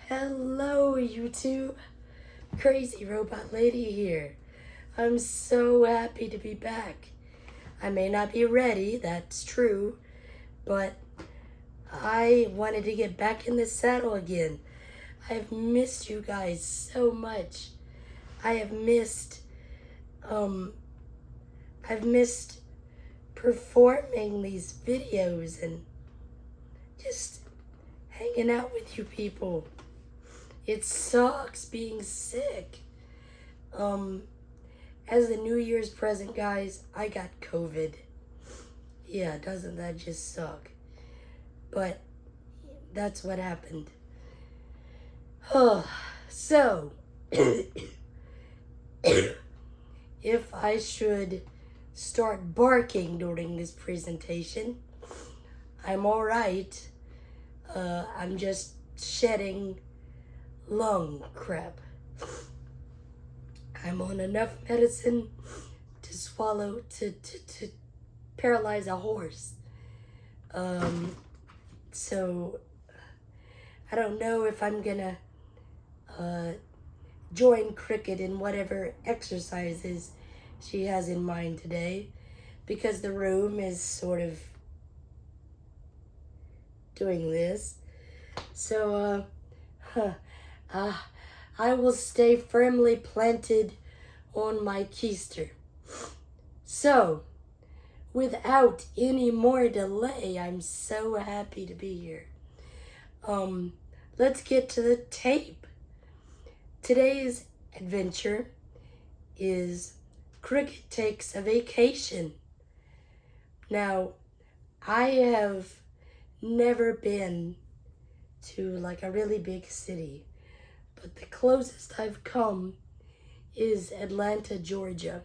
Hello, YouTube. Crazy Robot Lady here. I'm so happy to be back. I may not be ready, that's true, but I wanted to get back in the saddle again. I've missed you guys so much. I've missed performing these videos and just hanging out with you people. It sucks being sick. As a New Year's present, guys, I got COVID. Yeah, doesn't that just suck? But that's what happened. So, if I should start barking during this presentation, I'm alright. I'm just shedding lung crap. I'm on enough medicine to swallow, to paralyze a horse. So I don't know if I'm gonna join Cricket in whatever exercises she has in mind today, because the room is sort of doing this. So I will stay firmly planted on my keister. So, without any more delay, I'm so happy to be here. Let's get to the tape. Today's adventure is Cricket takes a vacation. Now, I have never been to like a really big city, but the closest I've come is Atlanta, Georgia.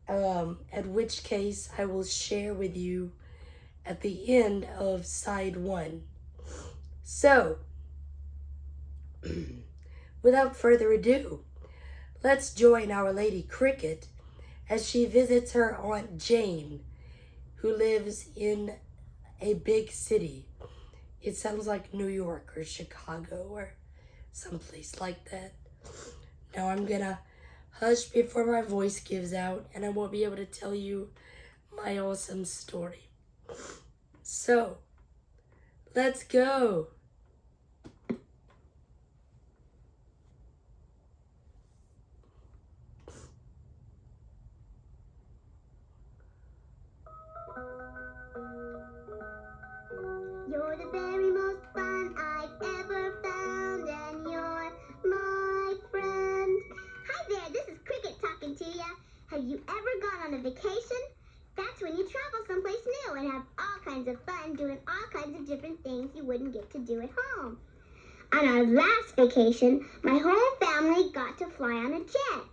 At which case I will share with you at the end of side 1. So, without further ado, let's join Our Lady Cricket as she visits her Aunt Jane, who lives in a big city. It sounds like New York or Chicago or someplace like that. Now I'm gonna hush before my voice gives out and I won't be able to tell you my awesome story. So, let's go. You're the very most fun I've ever found, and you're my friend. Hi there, this is Cricket talking to ya. Have you ever gone on a vacation? That's when you travel someplace new and have all kinds of fun doing all kinds of different things you wouldn't get to do at home. On our last vacation, my whole family got to fly on a jet.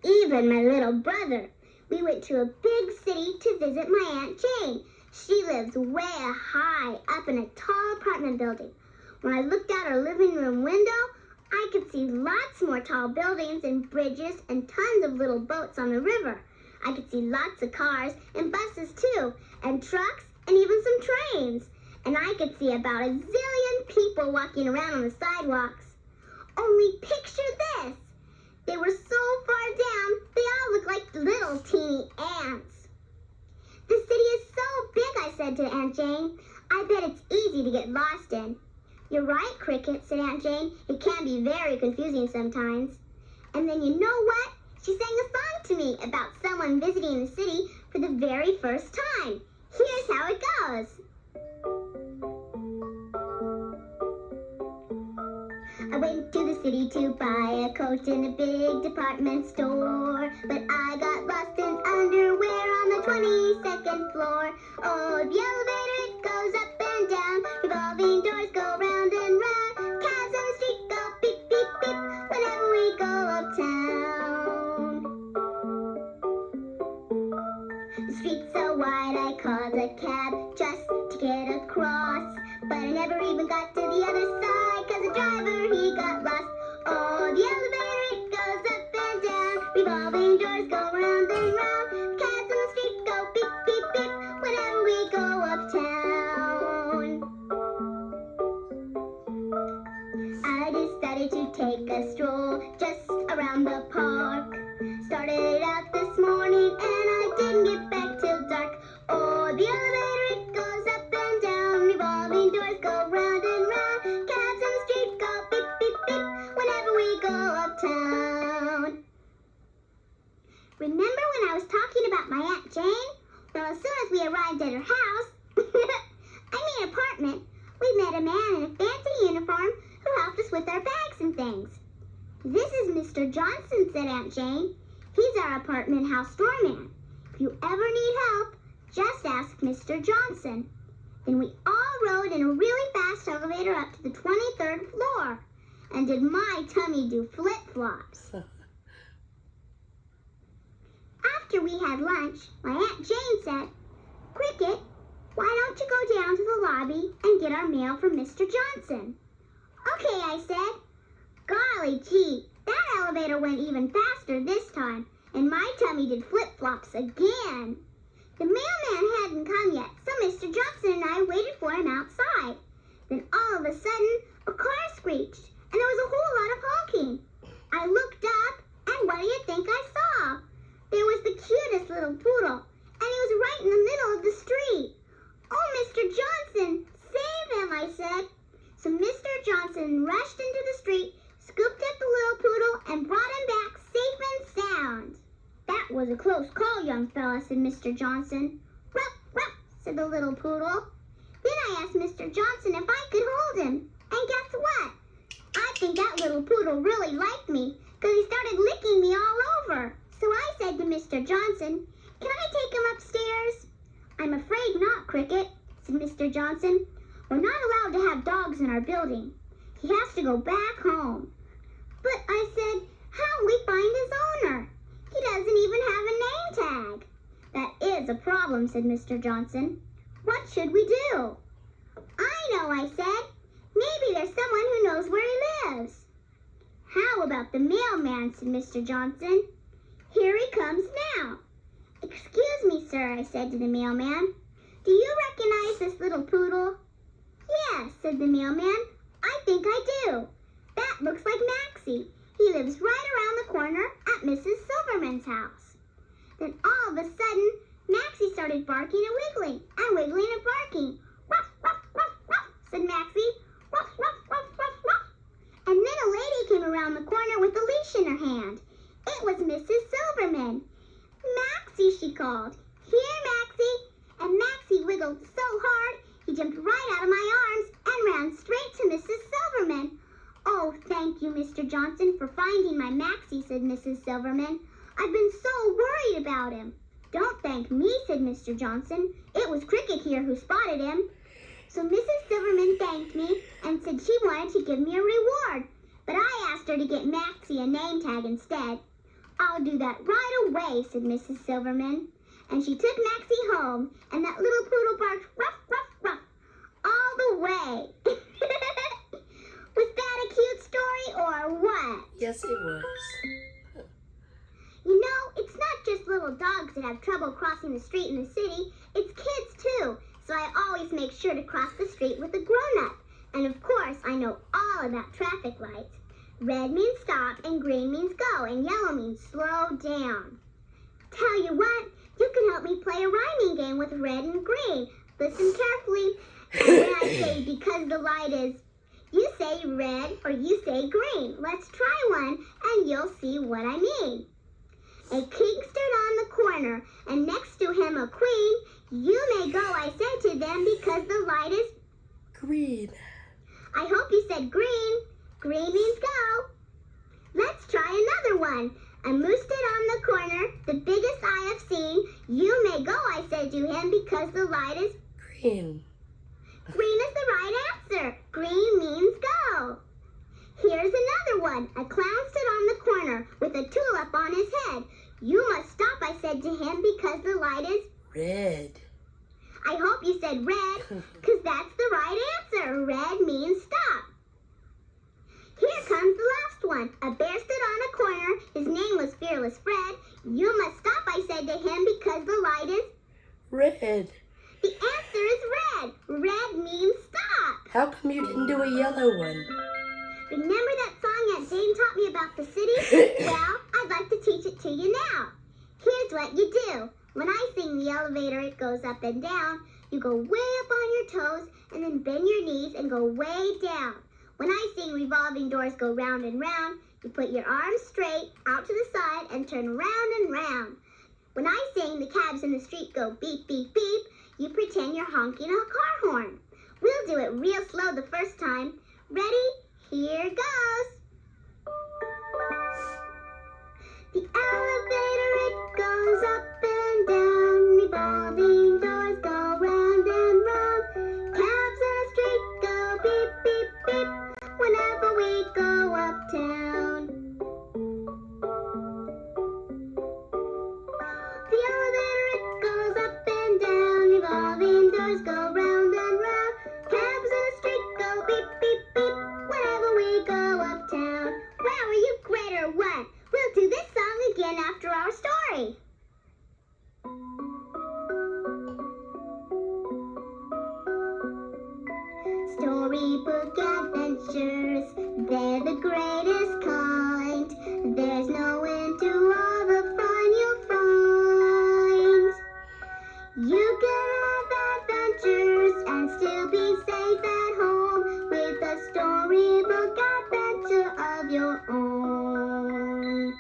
Even my little brother. We went to a big city to visit my Aunt Jane. She lives way high up in a tall apartment building. When I looked out our living room window, I could see lots more tall buildings and bridges and tons of little boats on the river. I could see lots of cars and buses too, and trucks and even some trains. And I could see about a zillion people walking around on the sidewalks. Only picture this. They were so far down, they all looked like little teeny ants. The city is so big, I said to Aunt Jane. I bet it's easy to get lost in. You're right, Cricket, said Aunt Jane. It can be very confusing sometimes. And then you know what? She sang a song to me about someone visiting the city for the very first time. Here's how it goes. I went to the city to buy a coat in a big department store, but I got lost in underwear on the 22nd floor. Oh, the elevator, it goes up and down, revolving doors go round and round, cabs on the street go beep, beep, beep, whenever we go uptown. The street's so wide, I called a cab just to get across, but I never even got to the other side, cause the driver, he got lost. Oh, the elevator, it goes up and down, revolving doors go round and round, cabs on the street go beep, beep, beep, whenever we go uptown. decided to take a stroll just around the park. Started out this morning and I didn't get back till dark. Oh, the elevator, it goes up and down. Revolving doors go round and round. Cabs on the street go beep, beep, beep whenever we go uptown. Remember when I was talking about my Aunt Jane? Well, as soon as we arrived at her house, apartment, we met a man in a fancy uniform who helped us with our bags and things. This is Mr. Johnson, said Aunt Jane. He's our apartment house doorman. If you ever need help, just ask Mr. Johnson. Then we all rode in a really fast elevator up to the 23rd floor. And did my tummy do flip-flops. After we had lunch, my Aunt Jane said, Cricket, why don't you go down to the lobby and get our mail from Mr. Johnson? Okay, I said. Golly gee, that elevator went even faster this time, and my tummy did flip-flops again. The mailman hadn't come yet, so Mr. Johnson and I waited for him outside. Then all of a sudden, a car screeched, and there was a whole lot of honking. I looked up, and what do you think I saw? There was the cutest little poodle, and he was right in the middle of the street. Oh, Mr. Johnson, save him, I said. So Mr. Johnson rushed into the street, scooped up the little poodle, and brought him back safe and sound. That was a close call, young fella, said Mr. Johnson. Ruff, ruff, said the little poodle. Then I asked Mr. Johnson if I could hold him, and guess what? I think that little poodle really liked me, because he started licking me all over. So I said to Mr. Johnson, can I take him upstairs? I'm afraid not, Cricket, said Mr. Johnson. We're not allowed to have dogs in our building. He has to go back home. But I said, how'll we find his owner? He doesn't even have a name tag. That is a problem, said Mr. Johnson. What should we do? I know, I said. Maybe there's someone who knows where he lives. How about the mailman, said Mr. Johnson. Here he comes now. Excuse me, sir, I said to the mailman. Do you recognize this little poodle? Yes, said the mailman. I think I do. That looks like Maxie. He lives right around the corner at Mrs. Silverman's house. Then all of a sudden, Maxie started barking and wiggling and barking. Ruff, ruff, ruff, ruff, said Maxie. Ruff, ruff, ruff, ruff, ruff. And then a lady came around the corner with a leash in her hand. It was Mrs. Silverman. Maxie, she called. Here, Maxie. And Maxie wiggled so hard, he jumped right out of my arms and ran straight to Mrs. Silverman. Oh, thank you, Mr. Johnson, for finding my Maxie, said Mrs. Silverman. I've been so worried about him. Don't thank me, said Mr. Johnson. It was Cricket here who spotted him. So Mrs. Silverman thanked me and said she wanted to give me a reward. But I asked her to get Maxie a name tag instead. I'll do that right away, said Mrs. Silverman. And she took Maxie home, and that little poodle barked ruff, ruff, ruff, all the way. Was that a cute story or what? Yes, it was. You know, it's not just little dogs that have trouble crossing the street in the city. It's kids, too. So I always make sure to cross the street with a grown-up. And of course, I know all about traffic lights. Red means stop, and green means go, and yellow means slow down. Tell you what, you can help me play a rhyming game with red and green. Listen carefully. When I say because the light is, you say red or you say green. Let's try one, and you'll see what I mean. A king stood on the corner, and next to him a queen. You may go, I said to them, because the light is green. I hope you said green. Green means go. Let's try another one. A moose stood on the corner, the biggest I have seen. You may go, I said to him, because the light is green. Green is the right answer. Green means go. Here's another one. A clown stood on the corner with a tulip on his head. You must stop, I said to him, because the light is red. I hope you said red, because that's the right answer. Red means stop. Here comes the last one. A bear stood on a corner. His name was Fearless Fred. You must stop, I said to him, because the light is red. The answer is red. Red means stop. How come you didn't do a yellow one? Remember that song Yeah, Jane taught me about the city. Well, I'd like to teach it to you now. Here's what you do. When I sing the elevator, it goes up and down. You go way up on your toes and then bend your knees and go way down. When I sing revolving doors go round and round, you put your arms straight out to the side and turn round and round. When I sing the cabs in the street go beep, beep, beep, you pretend you're honking a car horn. We'll do it real slow the first time. Ready? Here goes. The elevator, it goes up and down. Revolving doors go round and round. Cabs in the street go beep, beep, beep whenever we go uptown. The elevator, it goes up and down. Revolving doors go round and round. Cabs in the street go beep, beep, beep whenever we go uptown. Wow, are you great or what? We'll do this song again after our story. Storybook adventures, they're the greatest kind. There's no end to all the fun you'll find. You can have adventures and still be safe at home with a storybook adventure of your own.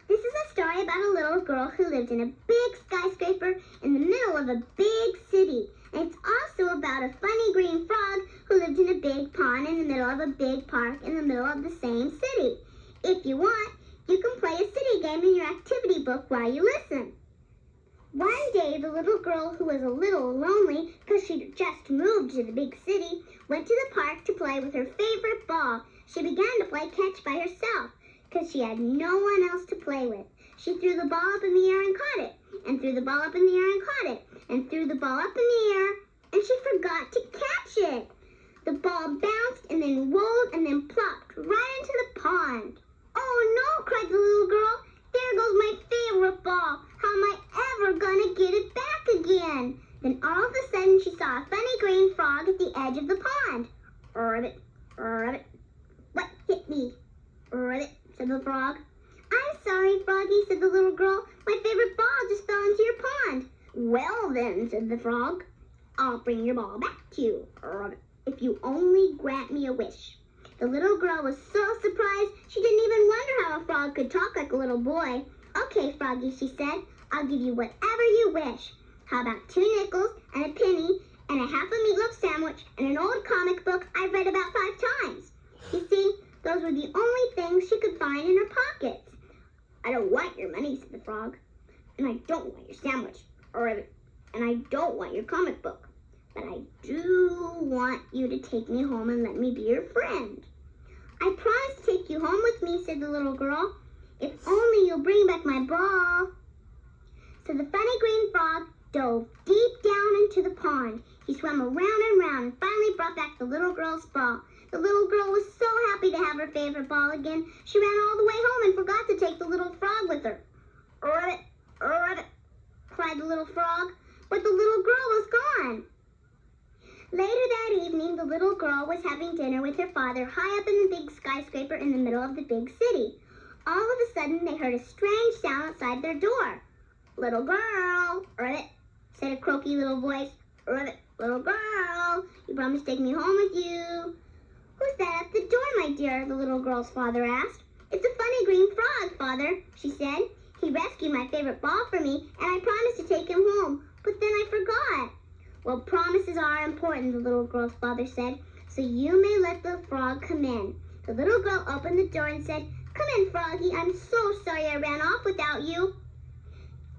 This is a story about a little girl who lived in a big skyscraper in the middle of a big city. And it's also about a funny green frog who lived in a big pond in the middle of a big park in the middle of the same city. If you want, you can play a city game in your activity book while you listen. One day, the little girl, who was a little lonely because she'd just moved to the big city, went to the park to play with her favorite ball. She began to play catch by herself because she had no one else to play with. She threw the ball up in the air and caught it, and threw the ball up in the air and caught it, and threw the ball up in the air, and she forgot to catch it. The ball bounced and then rolled and then plopped right into the pond. Oh no, cried the little girl. There goes my favorite ball. How am I ever gonna get it back again? Then all of a sudden she saw a funny green frog at the edge of the pond. Ribbit, ribbit. What hit me? Ribbit, said the frog. I'm sorry, Froggy, said the little girl. My favorite ball just fell into your pond. Well then, said the frog, I'll bring your ball back to you, if you only grant me a wish. The little girl was so surprised she didn't even wonder how a frog could talk like a little boy. Okay, Froggy, she said, I'll give you whatever you wish. How about 2 nickels and a penny and a half a meatloaf sandwich and an old comic book I've read about 5 times? You see, those were the only things she could find in her pockets. I don't want your money, said the frog, and I don't want your sandwich, and I don't want your comic book, but I do want you to take me home and let me be your friend. I promise to take you home with me, said the little girl, if only you'll bring back my ball. So the funny green frog dove deep down into the pond. He swam around and round and finally brought back the little girl's ball. The little girl was so happy to have her favorite ball again, she ran all the way home and forgot to take the little frog with her. Ribbit, ribbit, cried the little frog, but the little girl was gone. Later that evening, the little girl was having dinner with her father high up in the big skyscraper in the middle of the big city. All of a sudden, they heard a strange sound outside their door. Little girl, ribbit, said a croaky little voice. Ribbit, little girl, you promised to take me home with you. Who's that at the door, my dear? The little girl's father asked. It's a funny green frog, Father, she said. He rescued my favorite ball for me, and I promised to take him home, but then I forgot. Well, promises are important, the little girl's father said, so you may let the frog come in. The little girl opened the door and said, Come in, Froggy. I'm so sorry I ran off without you.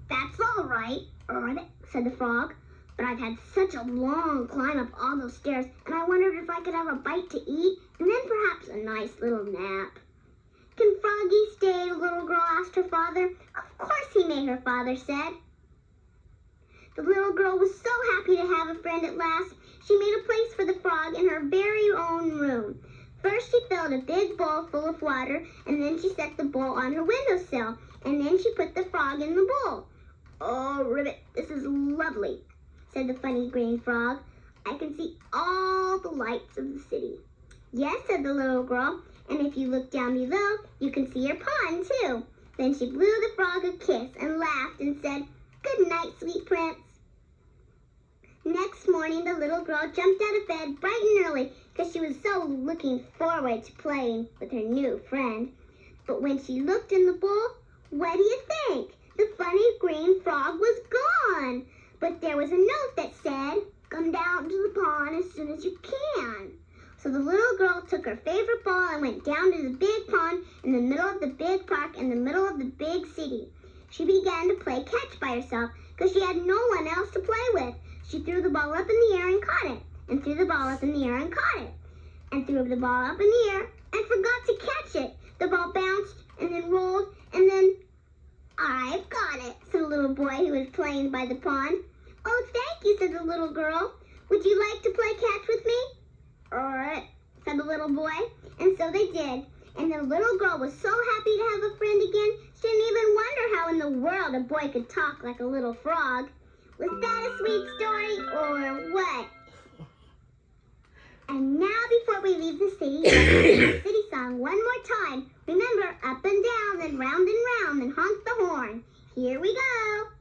That's all right, said the frog. But I've had such a long climb up all those stairs, and I wondered if I could have a bite to eat, and then perhaps a nice little nap. Can Froggy stay? The little girl asked her father. Of course he may, her father said. The little girl was so happy to have a friend at last. She made a place for the frog in her very own room. First she filled a big bowl full of water, and then she set the bowl on her windowsill, and then she put the frog in the bowl. Oh, Ribbit, this is lovely, said the funny green frog. I can see all the lights of the city. Yes, said the little girl, And if you look down below, you can see her pond too. Then she blew the frog a kiss and laughed and said, "Good night, sweet prince." Next morning, the little girl jumped out of bed bright and early because she was so looking forward to playing with her new friend. But when she looked in the bowl, what do you think? The funny green frog was gone. But there was a note that said, "Come down to the pond as soon as you can." So the little girl took her favorite ball and went down to the big pond in the middle of the big park in the middle of the big city. She began to play catch by herself because she had no one else to play with. She threw the ball up in the air and caught it, and threw the ball up in the air and caught it, and threw the ball up in the air and forgot to catch it. The ball bounced and then rolled and then, "I've got it," said a little boy who was playing by the pond. "Oh, thank you," said the little girl. "Would you like to play catch with me?" "Alright," said the little boy. And so they did. And the little girl was so happy to have a friend again, she didn't even wonder how in the world a boy could talk like a little frog. Was that a sweet story or what? And now before we leave the city, let's sing the city song one more time. Remember, up and down, then round and round, then honk the horn. Here we go.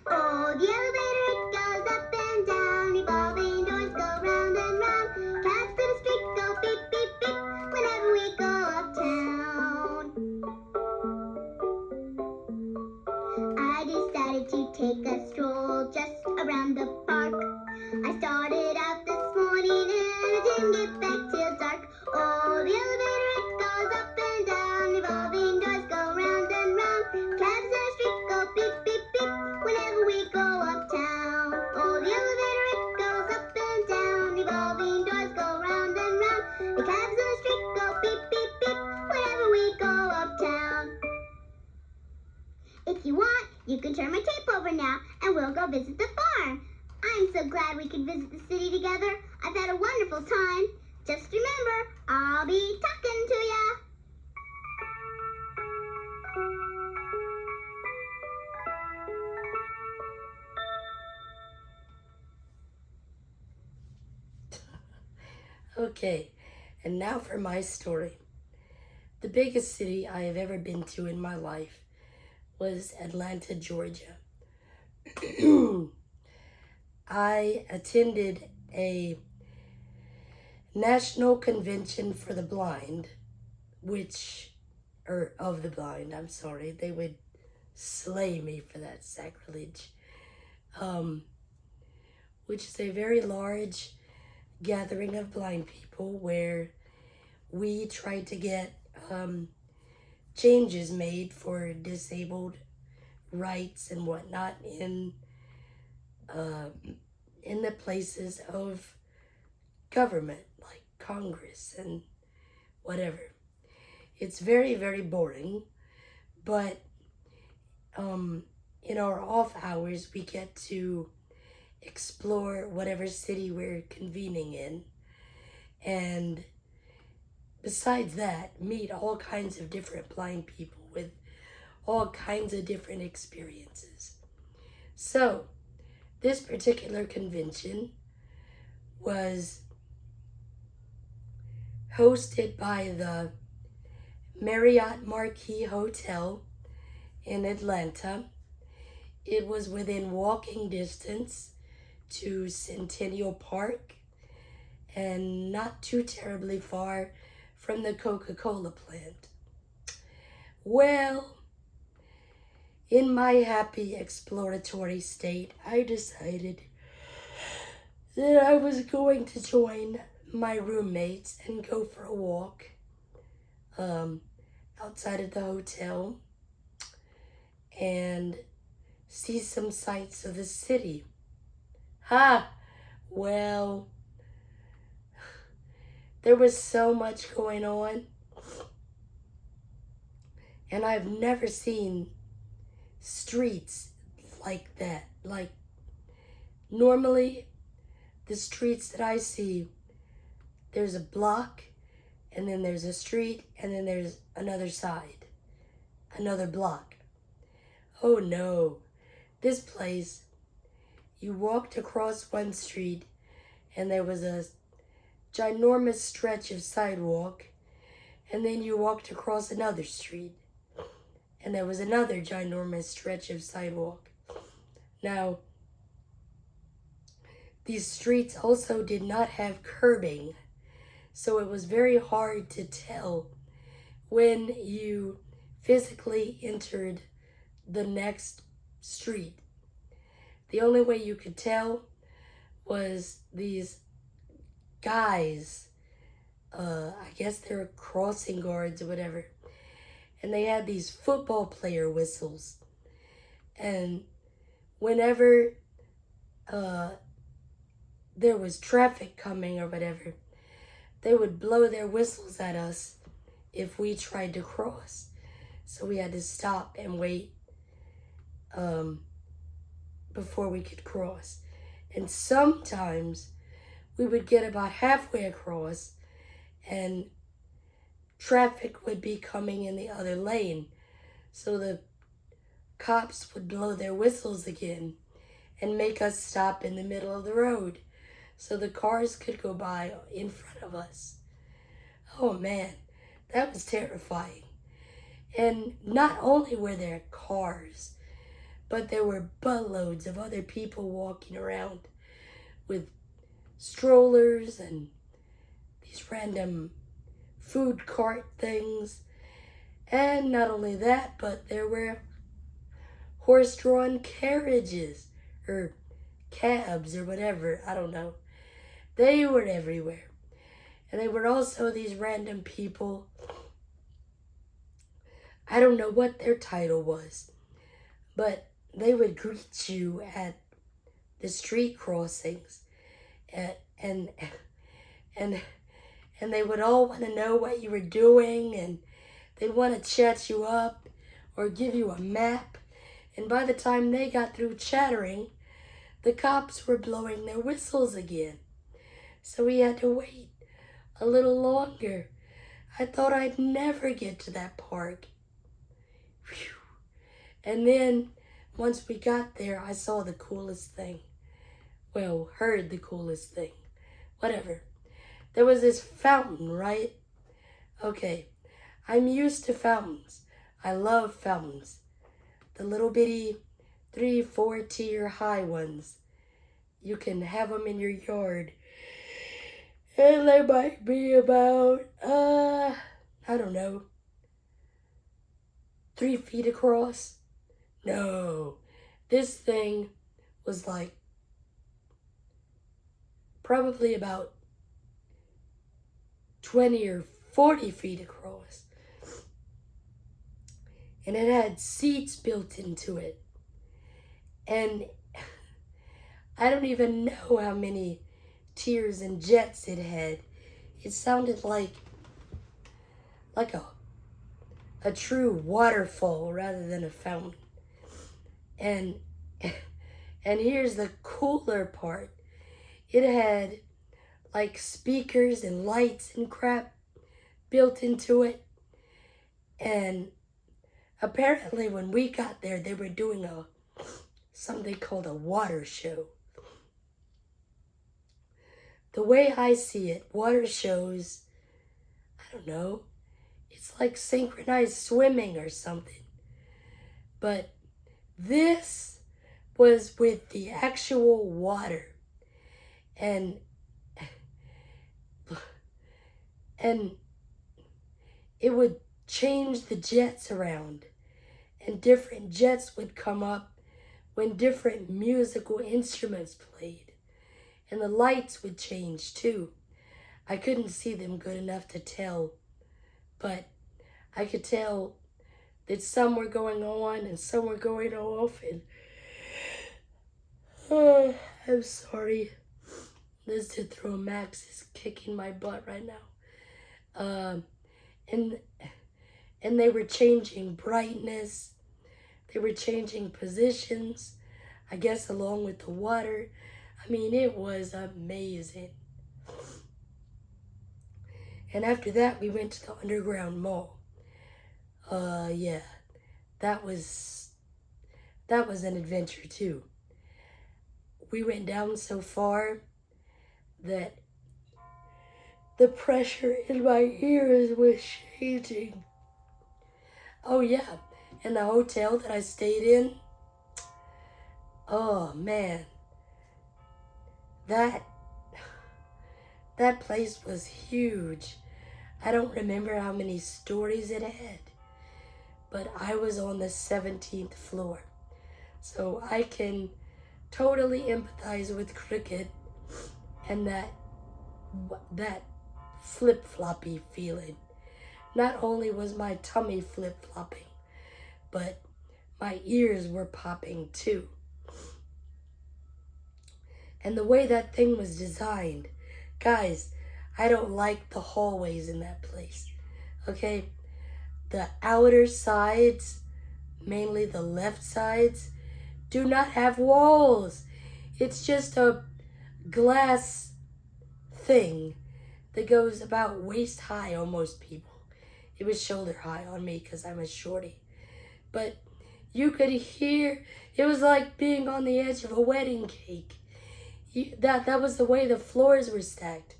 Oh, the elevator, it goes up and down, revolving doors go round and round. Cabs to the street go beep, beep, beep, whenever we go uptown. I decided to take a stroll just around the park. I started out this morning and I didn't get back till dark. Oh, the elevator, it goes up and down, revolving doors go round and round. Cabs in the street go beep, beep, beep, whenever we go uptown. Oh, the elevator, it goes up and down, revolving doors go round and round. The cabs in the street go beep, beep, beep, whenever we go uptown. If you want, you can turn my tape over now and we'll go visit the farm. I'm so glad we could visit the city together. I've had a wonderful time. Just remember, I'll be talking to ya. Okay, and now for my story. The biggest city I have ever been to in my life was Atlanta, Georgia. I attended a national convention for the blind, of the blind, I'm sorry. They would slay me for that sacrilege. Which is a very large gathering of blind people where we tried to get changes made for disabled rights and whatnot in the places of government, like Congress and whatever. It's very, very boring, but in our off hours, we get to explore whatever city we're convening in, and besides that, meet all kinds of different blind people with all kinds of different experiences. So, this particular convention was hosted by the Marriott Marquis Hotel in Atlanta. It was within walking distance to Centennial Park and not too terribly far from the Coca-Cola plant. Well, in my happy exploratory state, I decided that I was going to join my roommates and go for a walk outside of the hotel and see some sights of the city. Well, there was so much going on, and I've never seen streets like that. Like, normally, the streets that I see, there's a block, and then there's a street, and then there's another side, another block. Oh no, this place, you walked across one street, and there was a ginormous stretch of sidewalk, and then you walked across another street, and there was another ginormous stretch of sidewalk. Now, these streets also did not have curbing, so it was very hard to tell when you physically entered the next street. The only way you could tell was these guys, I guess they were crossing guards or whatever, and they had these football player whistles. And whenever there was traffic coming or whatever, they would blow their whistles at us if we tried to cross. So we had to stop and wait before we could cross. And sometimes we would get about halfway across and traffic would be coming in the other lane. So the cops would blow their whistles again and make us stop in the middle of the road so the cars could go by in front of us. Oh man, that was terrifying. And not only were there cars, but there were buttloads of other people walking around with strollers and these random food cart things. And not only that, but there were horse-drawn carriages or cabs or whatever, I don't know. They were everywhere. And they were also these random people. I don't know what their title was, but they would greet you at the street crossings, and they would all want to know what you were doing, and they'd want to chat you up or give you a map. And by the time they got through chattering, the cops were blowing their whistles again. So we had to wait a little longer. I thought I'd never get to that park. Whew. And then once we got there, I saw the coolest thing. Well, heard the coolest thing. Whatever. There was this fountain, right? Okay, I'm used to fountains. I love fountains. The little bitty 3-4 tier high ones. You can have them in your yard. And they might be about, I don't know, 3 feet across. No, this thing was like probably about 20 or 40 feet across. And it had seats built into it. And I don't even know how many tiers and jets it had. It sounded like a true waterfall rather than a fountain. And here's the cooler part. It had like speakers and lights and crap built into it. And apparently when we got there, they were doing something called a water show. The way I see it, water shows, I don't know, it's like synchronized swimming or something. But this was with the actual water. And it would change the jets around. And different jets would come up when different musical instruments played. And the lights would change too. I couldn't see them good enough to tell, but I could tell that some were going on and some were going off, and I'm sorry. Mr. Throw Max is kicking my butt right now. And they were changing brightness. They were changing positions, I guess along with the water. I mean, it was amazing. And after that, we went to the underground mall. Yeah, that was an adventure too. We went down so far that the pressure in my ears was changing. Oh yeah, and the hotel that I stayed in, oh man, that place was huge. I don't remember how many stories it had, but I was on the 17th floor. So I can totally empathize with Cricket and that flip-floppy feeling. Not only was my tummy flip-flopping, but my ears were popping too. And the way that thing was designed, guys, I don't like the hallways in that place. Okay? The outer sides, mainly the left sides, do not have walls. It's just a glass thing that goes about waist high on most people. It was shoulder high on me because I'm a shorty. But you could hear, it was like being on the edge of a wedding cake. That was the way the floors were stacked.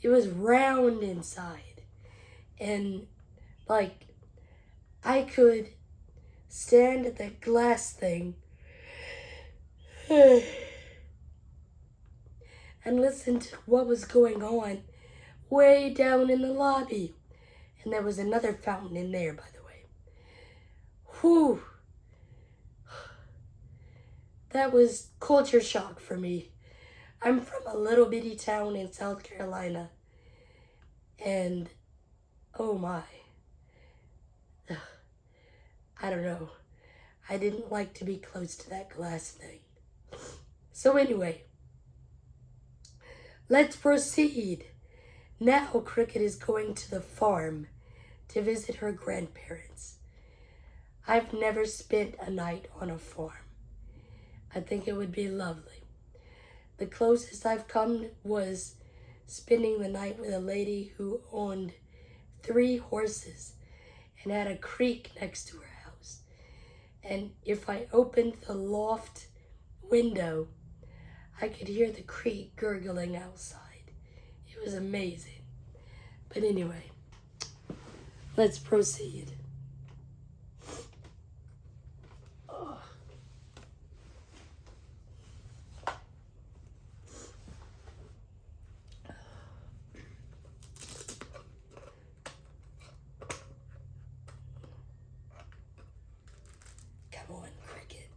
It was round inside. And like, I could stand at that glass thing and listen to what was going on way down in the lobby. And there was another fountain in there, by the way. Whew. That was culture shock for me. I'm from a little bitty town in South Carolina. And, oh my. I don't know. I didn't like to be close to that glass thing. So anyway, let's proceed. Now Cricket is going to the farm to visit her grandparents. I've never spent a night on a farm. I think it would be lovely. The closest I've come was spending the night with a lady who owned 3 horses and had a creek next to her house. And if I opened the loft window, I could hear the creek gurgling outside. It was amazing. But anyway, let's proceed. Come on, Cricket.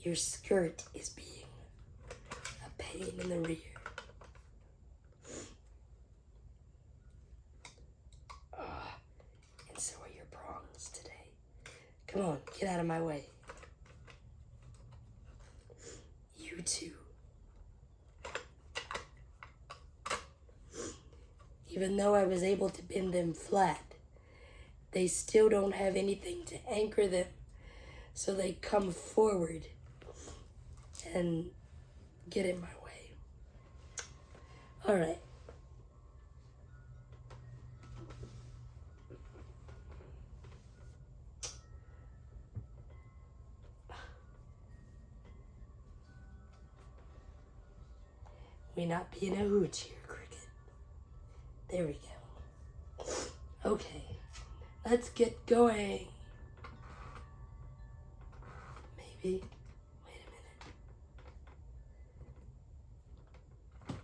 Your skirt is being a pain in the rear. And so are your prongs today. Come on, get out of my way. You too. Even though I was able to bend them flat, they still don't have anything to anchor them, so they come forward and get in my way. All right. We not being a hooch here, Cricket. There we go. Okay, let's get going. Maybe. Wait a minute.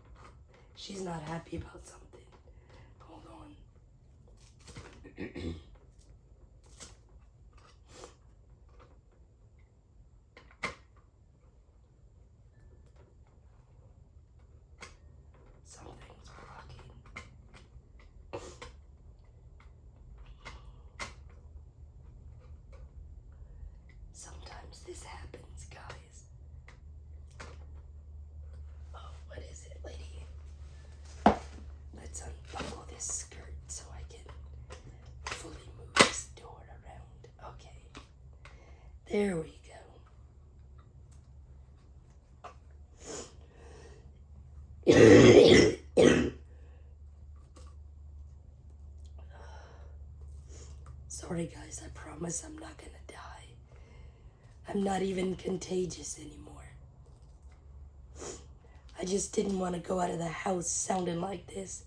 She's not happy about something. Hold on. Something's blocking. Sometimes this happens, guys. Oh, what is it, lady? Let's unbuckle this skirt so I can fully move this door around. Okay. There we go. Sorry guys, I promise I'm not gonna die. I'm not even contagious anymore. I I just didn't want to go out of the house sounding like this.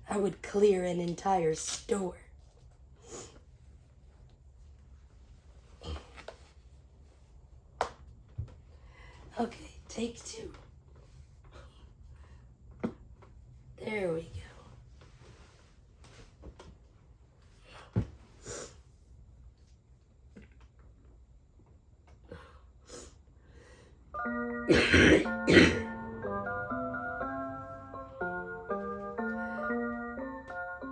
I would clear an entire store. Okay, take two. There we go.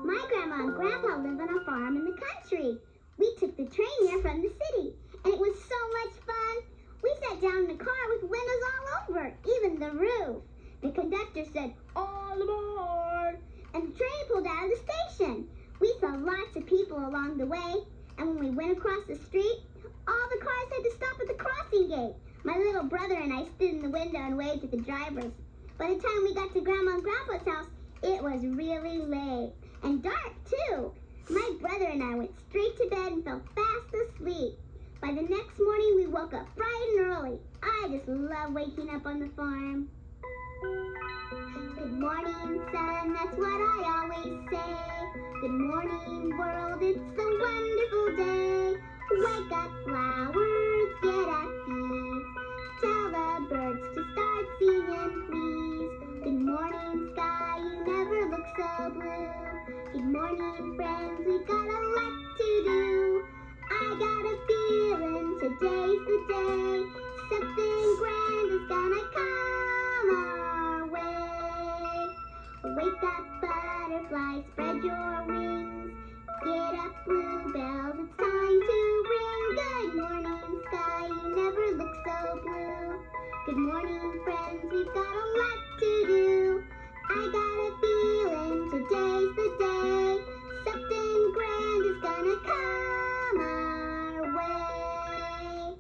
My grandma and grandpa live on a farm in the country. We took the train here from the city, and it was so much fun. We sat down in the car with windows all over, even the roof. The conductor said, "All aboard!" and the train pulled out of the station. We saw lots of people along the way, and when we went across the street, all the cars had to stop at the crossing gate. My little brother and I stood in the window and waved at the drivers. By the time we got to Grandma and Grandpa's house, it was really late. And dark, too. My brother and I went straight to bed and fell fast asleep. By the next morning, we woke up bright and early. I just love waking up on the farm. Good morning, sun, that's what I always say. Good morning, world, it's a wonderful day. Wake up, flowers, get at these. Tell the birds to start singing, please. Good morning, sky, you never look so blue. Good morning, friends, we've got a lot to do. I got a feeling today's the day. Something grand is gonna come our way. Wake up, butterflies, spread your wings. Get up, bluebells, it's time to ring. Good morning, sky, you never look so blue. Good morning, friends, we've got a lot to do. I got a feeling today's the day. Something grand is gonna come our way.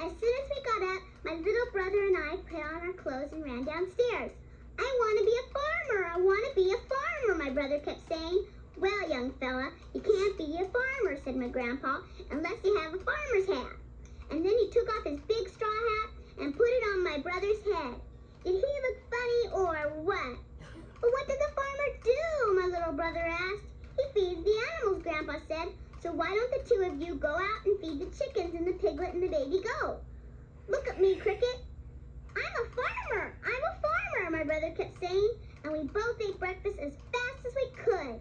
As soon as we got up, my little brother and I put on our clothes and ran downstairs. "I want to be a farmer, I want to be a farmer," my brother kept saying. "Well, young fella, you can't be a farmer," said my grandpa, "unless you have a farmer's hat." And then he took off his big straw hat and put it on my brother's head. Did he look funny or what? "But what does the farmer do?" my little brother asked. "He feeds the animals," Grandpa said. "So why don't the two of you go out and feed the chickens and the piglet and the baby goat?" "Look at me, Cricket. I'm a farmer, my brother kept saying, and we both ate breakfast as fast as we could.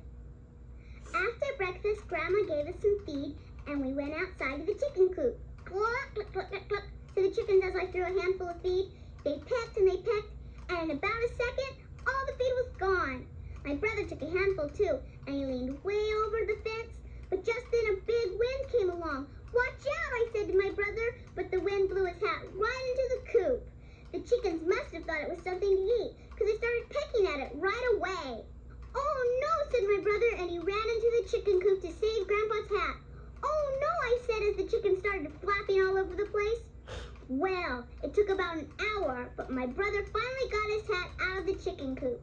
After breakfast, Grandma gave us some feed, and we went outside to the chicken coop. Cluck, cluck, cluck, cluck, cluck, to the chickens as I threw a handful of feed. They pecked and they pecked, and in about a second, all the feed was gone. My brother took a handful too, and he leaned way over the fence, but just then a big wind came along. "Watch out," I said to my brother, but the wind blew his hat right into the coop. The chickens must have thought it was something to eat, because they started pecking at it right away. "Oh no," said my brother, and he ran into the chicken coop to save Grandpa's hat. "Oh no," I said as the chickens started flapping all over the place. Well, it took about an hour, but my brother finally got his hat out of the chicken coop.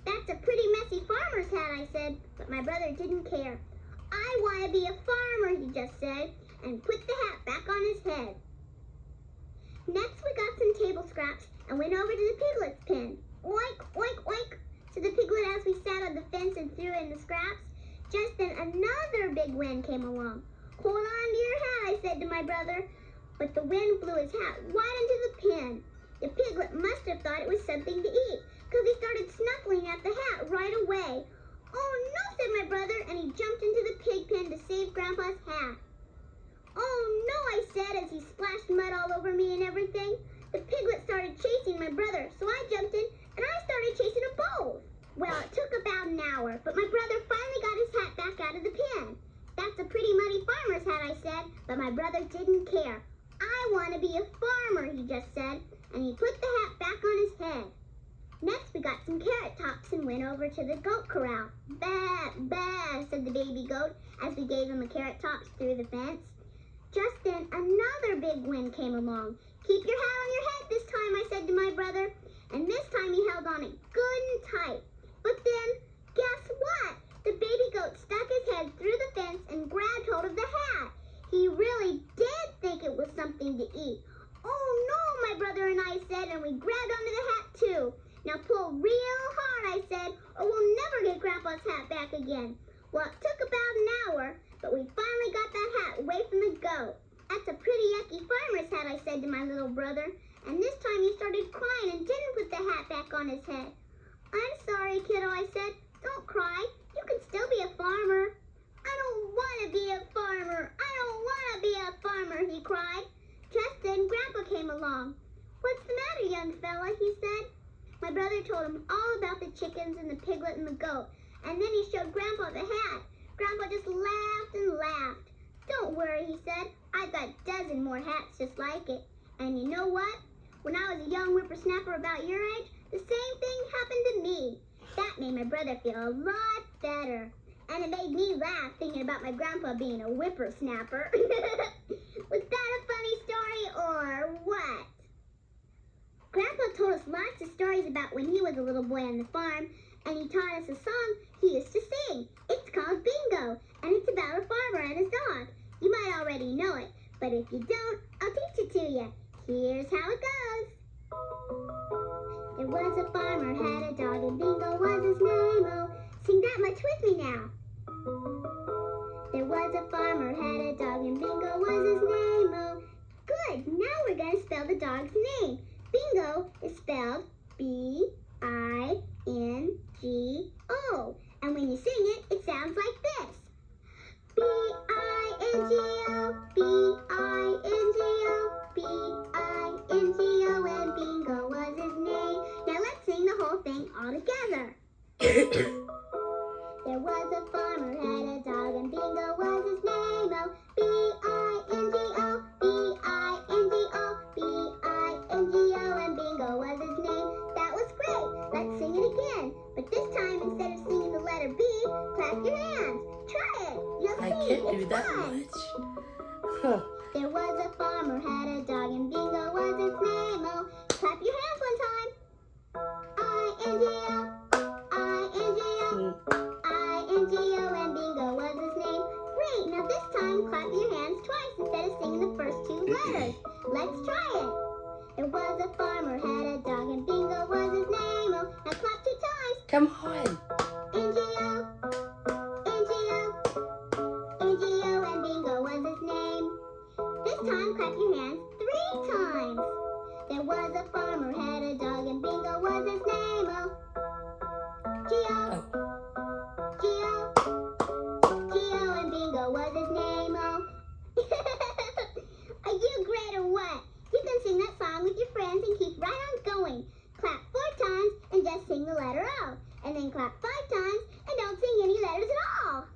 "That's a pretty messy farmer's hat," I said, but my brother didn't care. "I want to be a farmer," he just said, and put the hat back on his head. Next, we got some table scraps and went over to the piglet's pen. "Oink, oink, oink," said the piglet as we sat on the fence and threw in the scraps. Just then another big wind came along. "Hold on to your hat," I said to my brother, but the wind blew his hat right into the pen. The piglet must have thought it was something to eat, because he started snuffling at the hat right away. "Oh no," said my brother, and he jumped into the pig pen to save Grandpa's hat. "Oh no," I said as he splashed mud all over me and everything. The piglet started chasing my brother, so I jumped in and I started chasing them both. Well, it took about an hour, but my brother finally got his hat back out of the pen. "That's a pretty muddy farmer's hat," I said, but my brother didn't care. "I want to be a farmer," he just said, and he put the hat back on his head. Next, we got some carrot tops and went over to the goat corral. "Bah, bah," said the baby goat as we gave him a carrot tops through the fence. Just then, another big wind came along. "Keep your hat on your head this time," I said to my brother, and this time he held on it good and tight. But then, guess what? The baby goat stuck his head through the fence and grabbed hold of the hat. He really did think it was something to eat. "Oh no," my brother and I said, and we grabbed onto Grandpa's hat back again. Well, it took about an hour, but we finally got that hat away from the goat. That's a pretty yucky farmer's hat, I said to my little brother. And this time he started crying and didn't put the hat back on his head. I'm sorry, kiddo, I said. Don't cry. You can still be a farmer. I don't want to be a farmer. I don't want to be a farmer, he cried. Just then, Grandpa came along. What's the matter, young fella, he said. My brother told him all about the chickens and the piglet and the goat, and then he showed Grandpa the hat. Grandpa just laughed and laughed. Don't worry, he said. I've got a dozen more hats just like it. And you know what? When I was a young whippersnapper about your age, the same thing happened to me. That made my brother feel a lot better. And it made me laugh thinking about my grandpa being a whippersnapper. Was that a funny story or what? Grandpa told us lots of stories about when he was a little boy on the farm, and he taught us a song he used to sing. It's called Bingo, and it's about a farmer and his dog. You might already know it, but if you don't, I'll teach it to you. Here's how it goes. There was a farmer, had a dog, and Bingo was his name. Oh, sing that much with me now. There was a farmer, had a dog, and Bingo was his name. Oh, good. Now we're going to spell the dog's name. Bingo is spelled B-I-N-G-O. And when you sing it, it sounds like this. B-I-N-G-O, B-I-N-G-O, B-I-N-G-O, and Bingo was his name. Now let's sing the whole thing all together. There was a farmer, had a dog, and Bingo was his name. Oh, B-I-N-G-O, B-I-N-G-O, B-I-N-G-O, and Bingo was his name. That was great. Let's sing it again. But this time, instead of singing the letter B, clap your hands. Try it. You'll see. I can't do it's that fun. much. Huh. There was a farmer, had a dog, and Bingo was his name. Oh, clap your hands one time. I-N-G-O, I-N-G-O, I-N-G-O, and Bingo was his name. Great, now this time clap your hands twice instead of singing the first two letters. Let's try it. There was a farmer, had a dog, and Bingo was his name. Oh, now clap 2 times. Come on. N-G-O, N-G-O, N-G-O, and Bingo was his name. This time clap your hands 3 times. There was a farmer, had a dog, and Bingo was his name. Oh, G-O, G-O, G-O, and Bingo was his name. Oh, are you great or what? You can sing that song with your friends and keep right on going. Clap 4 times and just sing the letter O. And then clap 5 times and don't sing any letters at all.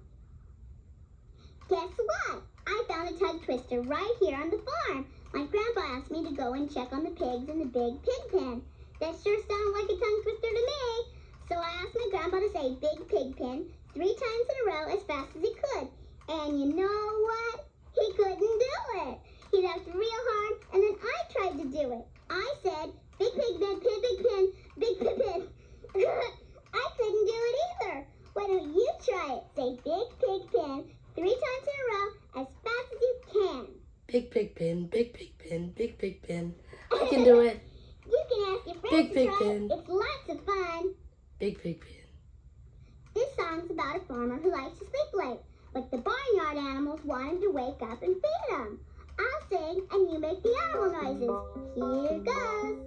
Guess what? I found a tongue twister right here on the farm. My grandpa asked me to go and check on the pigs in the big pig pen. That sure sounded like a tongue twister to me. So I asked my grandpa to say big pig pen 3 times in a row as fast as he could. And you know what? He couldn't do it. He laughed real hard, and then I tried to do it. I said, big pig pen, big pen, big pen. I couldn't do it either. Why don't you try it? Say big pig pen 3 times in a row as fast as you can. Big pig pen, big pig pen, big pig pen. I can do it. You can ask your friends Big to pig try pen. it. It's lots of fun. Big pig pen. This song's about a farmer who likes to sleep late, but the barnyard animals want him to wake up and feed them. I'll sing and you make the animal noises. Here goes.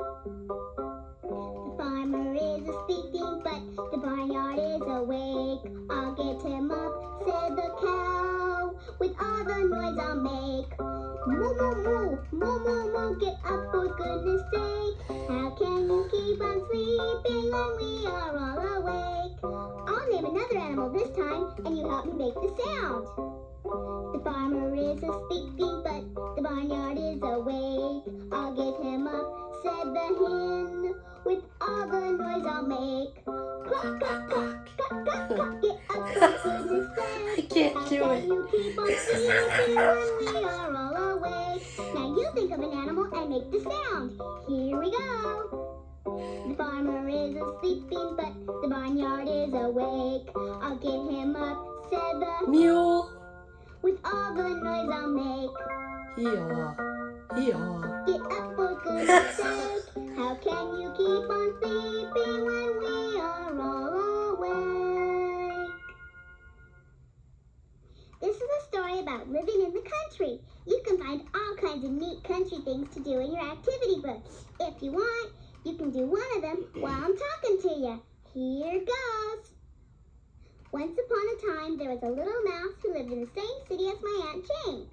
The farmer is sleeping, but the barnyard is awake. I'll get him up, said the cow, with all the noise I'll make. Moo, moo, moo, moo, moo, moo, get up for goodness sake. How can you keep on sleeping when we are all awake? I'll name another animal this time, and you help me make the sound. The farmer is sleeping, but the barnyard is awake. I'll get him up, said the hen, with all the noise I'll make. Cluck, cluck, cluck, cluck, cluck, cluck, get up for goodness sake. I can't do How it. can you keep on sleeping when we are all awake? Now you think of an animal and make the sound. Here we go. The farmer is sleeping, but the barnyard is awake. I'll get him up, said the Mule. with all the noise I'll make. Hee-haw. Hee-haw. Get up for goodness sake. How can you keep on sleeping when we are all awake? country. You can find all kinds of neat country things to do in your activity book. If you want, you can do one of them while I'm talking to you. Here goes. Once upon a time, there was a little mouse who lived in the same city as my Aunt Jane.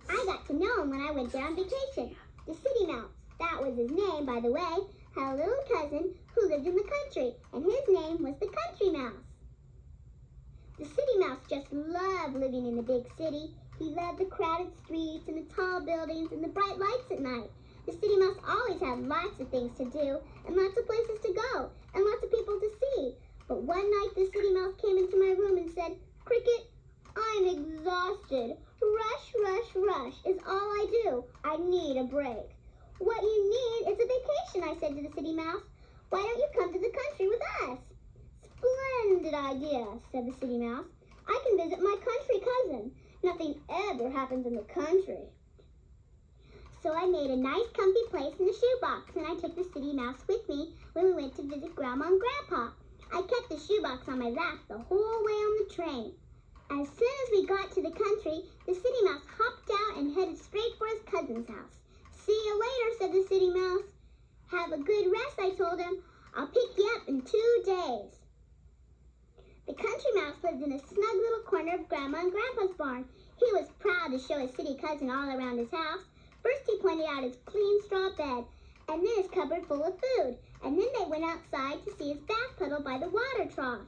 I got to know him when I went there on vacation. The city mouse, that was his name, by the way, had a little cousin who lived in the country, and his name was the country mouse. The city mouse just loved living in a big city. He loved the crowded streets and the tall buildings and the bright lights at night. The city mouse always had lots of things to do and lots of places to go and lots of people to see. But one night the city mouse came into my room and said, "Cricket, I'm exhausted. Rush, rush, rush is all I do. I need a break." "What you need is a vacation," I said to the city mouse. "Why don't you come to the country with us?" "Splendid idea," said the city mouse. "I can visit my country cousin. Nothing ever happens in the country." So I made a nice comfy place in the shoebox, and I took the city mouse with me when we went to visit Grandma and Grandpa. I kept the shoebox on my lap the whole way on the train. As soon as we got to the country, the city mouse hopped out and headed straight for his cousin's house. "See you later," said the city mouse. "Have a good rest," I told him. "I'll pick you up in 2 days." The country mouse lived in a snug little corner of Grandma and Grandpa's barn. He was proud to show his city cousin all around his house. First he pointed out his clean straw bed, and then his cupboard full of food, and then they went outside to see his bath puddle by the water trough.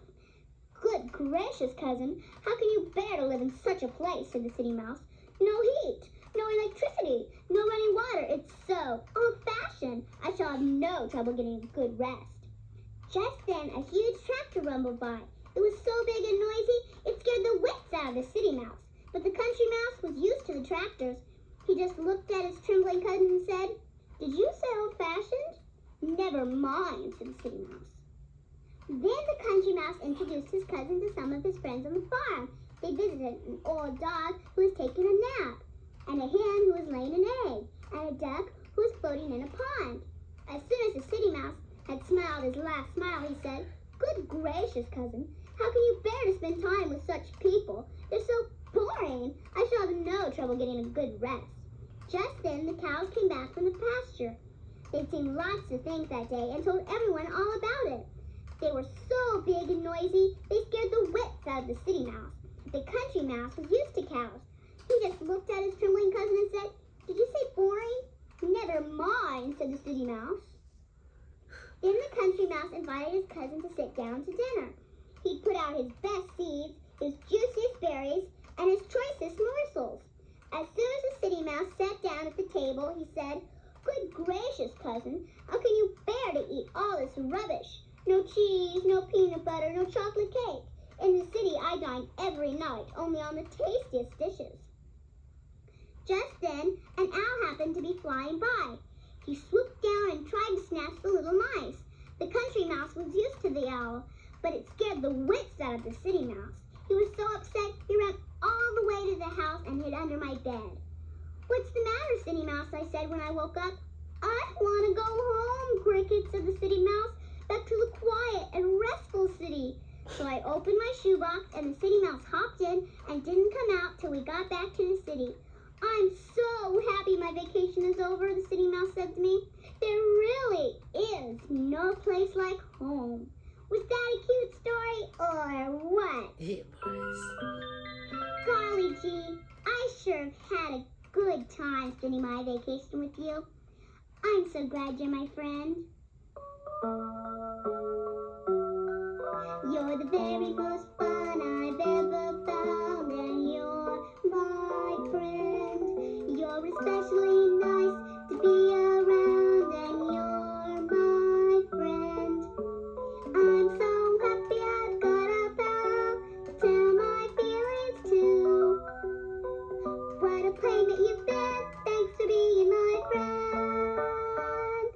"Good gracious, cousin, how can you bear to live in such a place?" said the city mouse. "No heat, no electricity, no running water. It's so old-fashioned. I shall have no trouble getting a good rest." Just then a huge tractor rumbled by. It was so big and noisy, it scared the wits out of the city mouse. But the country mouse was used to the tractors. He just looked at his trembling cousin and said, "Did you say old-fashioned?" "Never mind," said the city mouse. Then the country mouse introduced his cousin to some of his friends on the farm. They visited an old dog who was taking a nap, and a hen who was laying an egg, and a duck who was floating in a pond. As soon as the city mouse had smiled his last smile, he said, "Good gracious, cousin, how can you bear to spend time with such people? They're so boring. I shall have no trouble getting a good rest." Just then the cows came back from the pasture. They'd seen lots of things that day and told everyone all about it. They were so big and noisy, they scared the wits out of the city mouse. The country mouse was used to cows. He just looked at his trembling cousin and said, "Did you say boring?" "Never mind," said the city mouse. Then the country mouse invited his cousin to sit down to dinner. He put out his best seeds, his juiciest berries, and his choicest morsels. As soon as the city mouse sat down at the table, he said, "Good gracious, cousin, how can you bear to eat all this rubbish? No cheese, no peanut butter, no chocolate cake. In the city, I dine every night, only on the tastiest dishes." Just then, an owl happened to be flying by. He swooped down and tried to snatch the little mice. The country mouse was used to the owl, but it scared the wits out of the city mouse. He was so upset, he ran all the way to the house and hid under my bed. "What's the matter, City Mouse?" I said when I woke up. "I want to go home, Cricket," said the City Mouse, "back to the quiet and restful city." So I opened my shoebox and the City Mouse hopped in and didn't come out till we got back to the city. "I'm so happy my vacation is over," the City Mouse said to me. "There really is no place like home." Was that a cute story or what? It was. Golly gee, I sure have had a good time spending my vacation with you. I'm so glad you're my friend. You're the very most fun I've ever found, and you're my friend. You're especially nice to be around, and you're my friend. I'm so happy I've got a pal to tell my feelings to. What a playmate you've been, thanks for being my friend.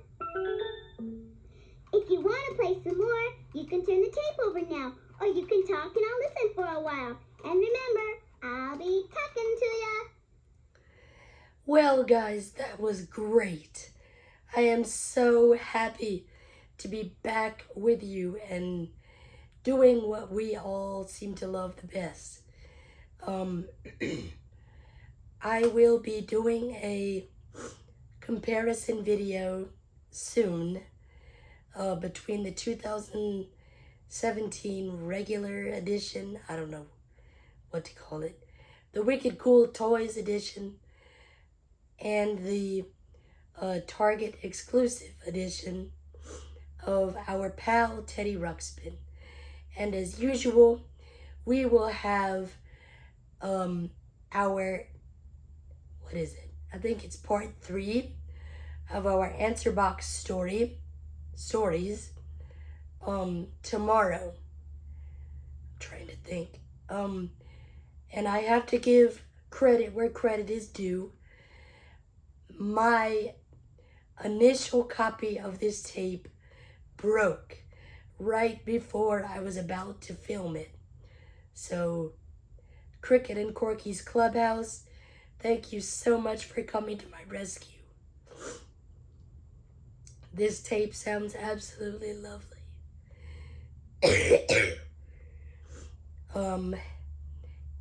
If you want to play some more, you can turn the tape over now, or you can talk and I'll listen for a while. And remember, I'll be talking to ya. Well, guys, that was great. I am so happy to be back with you and doing what we all seem to love the best. I will be doing a comparison video soon between the 2017 regular edition, I don't know what to call it, the Wicked Cool Toys edition, and the Target exclusive edition of our pal Teddy Ruxpin. And as usual, we will have our, what is it? I think it's part 3 of our answer box stories tomorrow. I'm trying to think. And I have to give credit where credit is due. My initial copy of this tape broke right before I was about to film it. So, Cricket and Corky's Clubhouse, thank you so much for coming to my rescue. This tape sounds absolutely lovely.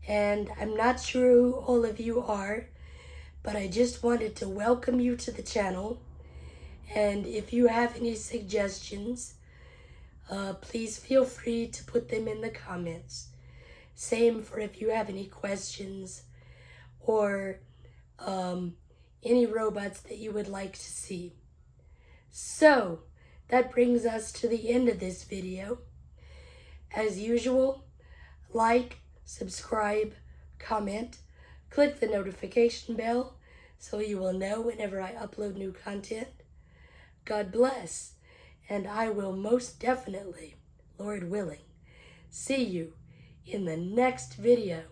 And I'm not sure who all of you are, but I just wanted to welcome you to the channel. And if you have any suggestions, please feel free to put them in the comments. Same for if you have any questions or any robots that you would like to see. So, that brings us to the end of this video. As usual, like, subscribe, comment, click the notification bell so you will know whenever I upload new content. God bless, and I will most definitely, Lord willing, see you in the next video.